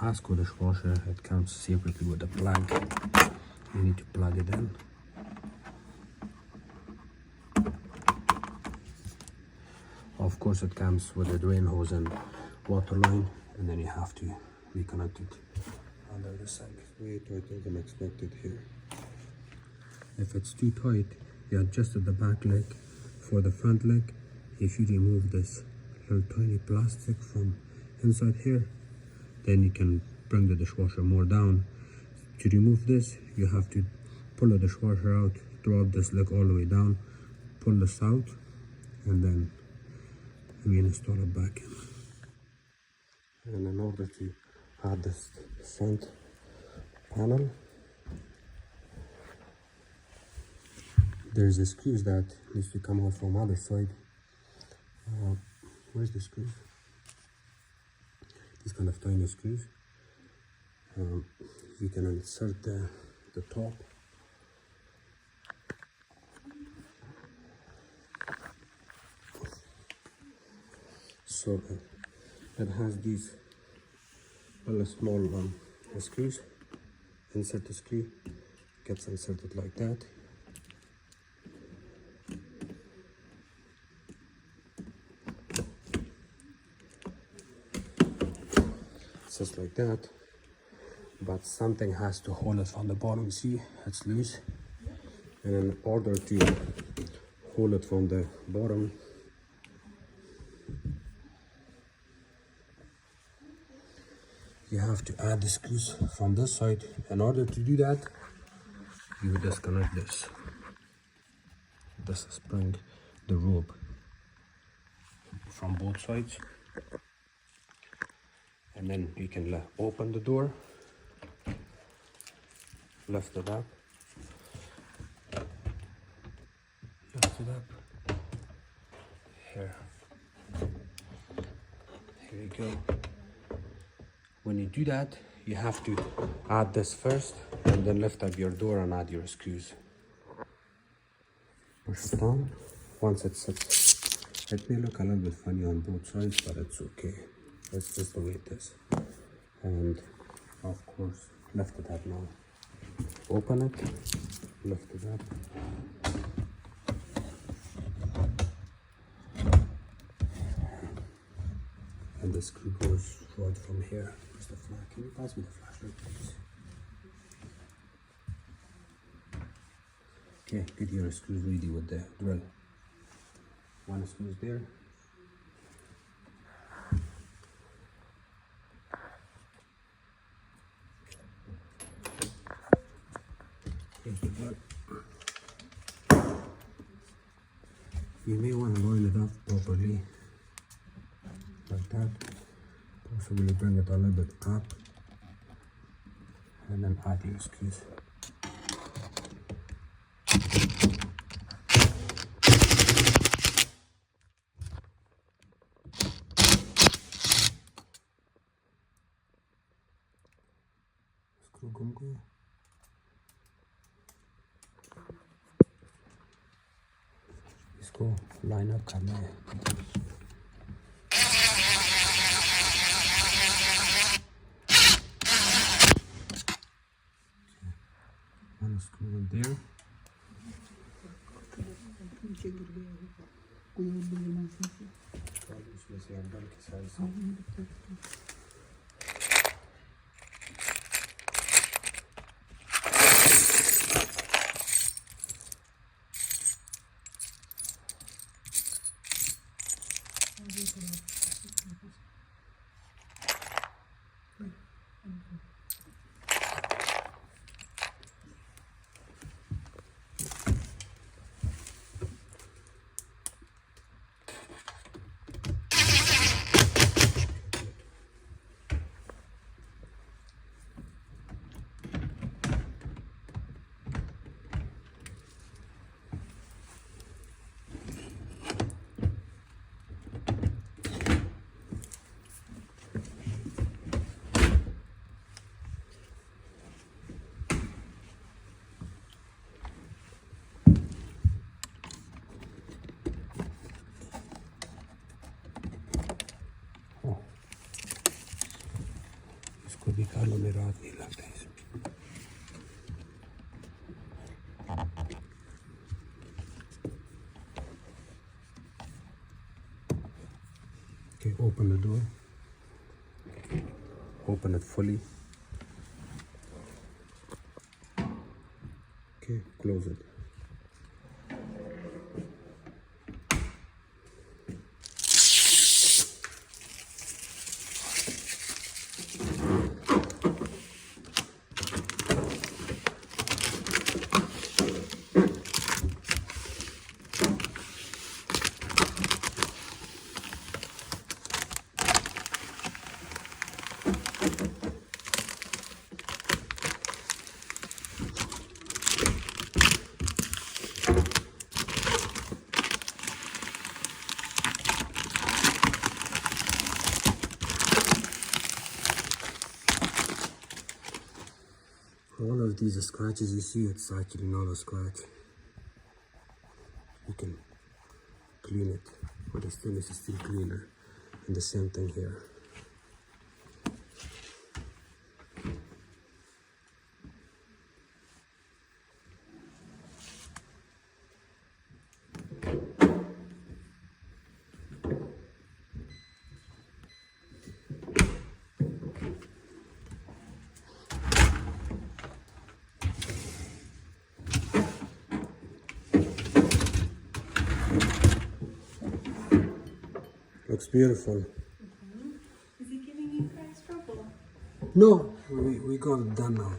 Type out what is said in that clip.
Hasco dishwasher, it comes separately with a plug. You need to plug it in. Of course, it comes with a drain hose and water line, and then you have to reconnect it under the sink. Way tighter than expected here. If it's too tight, you adjusted the back leg. For the front leg, if you remove this little tiny plastic from inside here, then you can bring the dishwasher more down. To remove this, you have to pull the dishwasher out, drop this leg all the way down, pull this out, and then reinstall it back in. And in order to add this front panel, there's a screws that needs to come out from other side. Where's the screws? These kind of tiny screws. You can insert the top. So it has these little small screws. Insert the screw, gets inserted like that. Just like that, but something has to hold it from the bottom. See, it's loose, and in order to hold it from the bottom, you have to add the screws from this side. In order to do that, you disconnect this spring, the rope from both sides, and then you can open the door, lift it up, here you go. When you do that, you have to add this first, and then lift up your door and add your screws. Push it down. Once it sits, it may look a little bit funny on both sides, but it's okay. That's just the way it is. And of course, lift it up now. Open it, lift it up. And the screw goes right from here. Where's the flash? Can you pass me the flashlight, please? Okay, get your screws ready with the drill. One screw is there. Here's the plug. You may want to line it up properly, like that. Possibly bring it a little bit up, and then add your screws. Screw gumgo. इसको line up करना है. One screw in there. इसमें से अंदर के side से. agglomeraat niet laat deze. Okay, open the door. Open it fully. Okay, close it. All of these scratches you see, it's actually not a scratch. You can clean it with a stainless steel cleaner. And the same thing here. Looks beautiful. Is he giving you guys trouble? No, we got it done now.